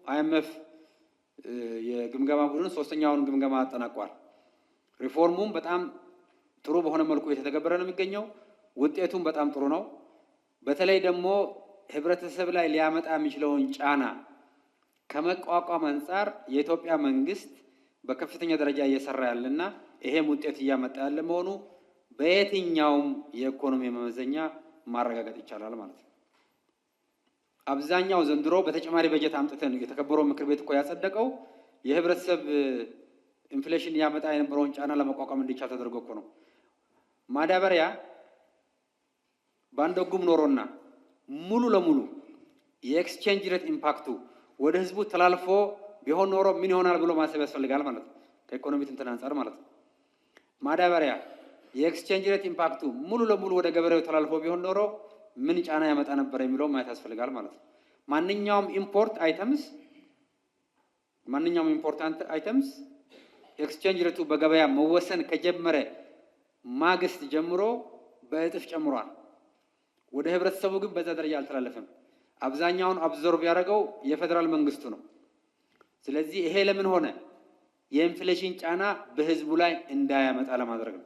አይኤምኤፍ የግምገማ ቡድን ሶስተኛውን ግምገማ አጠናቋል። ሪፎርሙም በጣም ጥሩ በሆነ መልኩ የተተገበረ ነው የሚገኘው። ውጤቱም በጣም ጥሩ ነው። በተለይ ደግሞ ህብረተሰብ ላይ ሊያመጣ የሚችለውን ጫና ከመቋቋም አንጻር የኢትዮጵያ መንግስት በከፍተኛ ደረጃ እየሰራ ያለና ይሄም ውጤት እያመጣ ያለ መሆኑ በየትኛውም የኢኮኖሚ መመዘኛ ማረጋገጥ ይቻላል ማለት ነው። አብዛኛው ዘንድሮ በተጨማሪ በጀት አምጥተን የተከበረው ምክር ቤት እኮ ያጸደቀው የህብረተሰብ ኢንፍሌሽን ያመጣ የነበረውን ጫና ለመቋቋም እንዲቻል ተደርጎ እኮ ነው። ማዳበሪያ ባንደጉም ኖሮና ሙሉ ለሙሉ የኤክስቼንጅ ሬት ኢምፓክቱ ወደ ህዝቡ ተላልፎ ቢሆን ኖሮ ምን ይሆናል ብሎ ማሰብ ያስፈልጋል ማለት ነው። ከኢኮኖሚ ትንተና አንጻር ማለት ነው። ማዳበሪያ የኤክስቼንጅ ሬት ኢምፓክቱ ሙሉ ለሙሉ ወደ ገበሬው ተላልፎ ቢሆን ኖሮ ምን ጫና ያመጣ ነበር የሚለው ማየት ያስፈልጋል ማለት ነው። ማንኛውም ኢምፖርት አይተምስ ኤክስቼንጅ ሬቱ በገበያ መወሰን ከጀመረ ማግስት ጀምሮ በእጥፍ ጨምሯል። ወደ ህብረተሰቡ ግን በዛ ደረጃ አልተላለፈም። አብዛኛውን አብዞርብ ያደረገው የፌደራል መንግስቱ ነው። ስለዚህ ይሄ ለምን ሆነ? የኢንፍሌሽን ጫና በህዝቡ ላይ እንዳያመጣ ለማድረግ ነው።